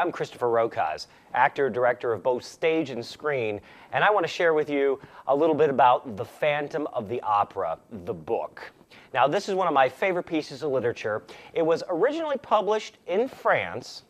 I'm Christopher Rokas, actor, director of both stage and screen, and I want to share with you a little bit about The Phantom of the Opera, the book. Now, this is one of my favorite pieces of literature. It was originally published in France,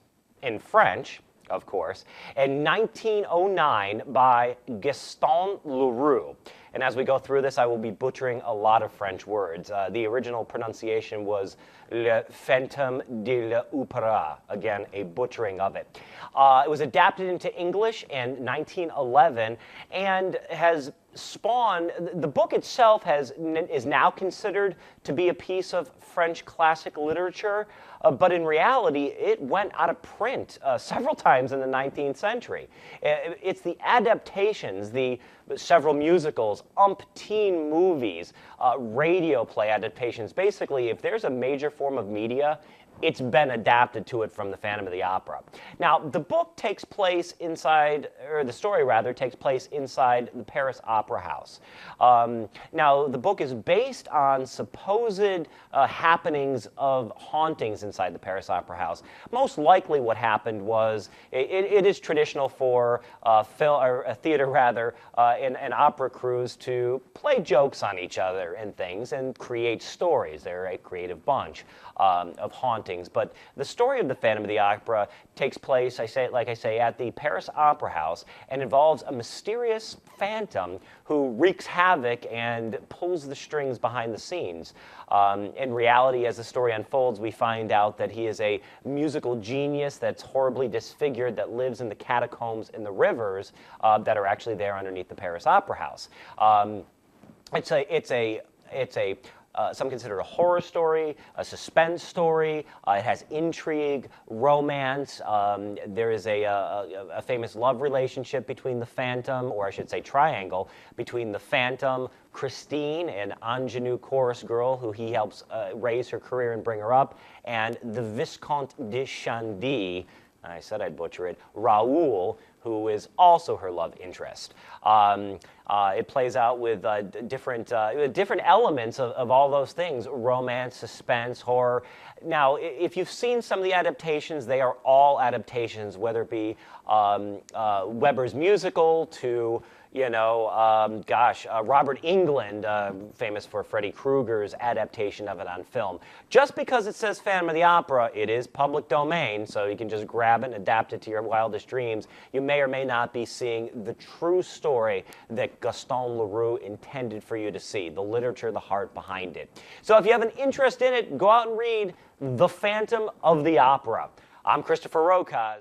in French, of course, in 1909 by Gaston Leroux. And as we go through this, I will be butchering a lot of French words. The original pronunciation was Le Phantom de l'Opéra. Again, a butchering of it. It was adapted into English in 1911 and has spawned, the book itself is now considered to be a piece of French classic literature, but in reality, it went out of print several times in the 19th century. It's the adaptations, the several musicals, umpteen movies, radio play adaptations. Basically, if there's a major form of media, it's been adapted to it from The Phantom of the Opera. Now, the book takes place inside, or the story rather, takes place inside the Paris Opera House. Now, the book is based on supposed happenings of hauntings inside the Paris Opera House. Most likely what happened was, it is traditional for a theater rather, and opera crews to play jokes on each other and things and create stories. They're a creative bunch of hauntings. But the story of The Phantom of the Opera takes place, like I say, at the Paris Opera House and involves a mysterious phantom who wreaks havoc and pulls the strings behind the scenes. In reality, as the story unfolds, we find out that he is a musical genius that's horribly disfigured that lives in the catacombs in the rivers that are actually there underneath the Paris Opera House. Some consider it a horror story, a suspense story. It has intrigue, romance. There is a famous love relationship between the Phantom, or I should say triangle, between the Phantom, Christine, an ingenue chorus girl who he helps raise her career and bring her up, and the Viscount de Chandy, I said I'd butcher it, Raoul, who is also her love interest. It plays out with different elements of all those things: romance, suspense, horror. Now, if you've seen some of the adaptations, they are all adaptations, whether it be Weber's musical to, Robert Englund, famous for Freddy Krueger's adaptation of it on film. Just because it says Phantom of the Opera, it is public domain, so you can just grab it and adapt it to your wildest dreams. You may or may not be seeing the true story that Gaston Leroux intended for you to see, the literature, the heart behind it. So if you have an interest in it, go out and read The Phantom of the Opera. I'm Christopher Rokas.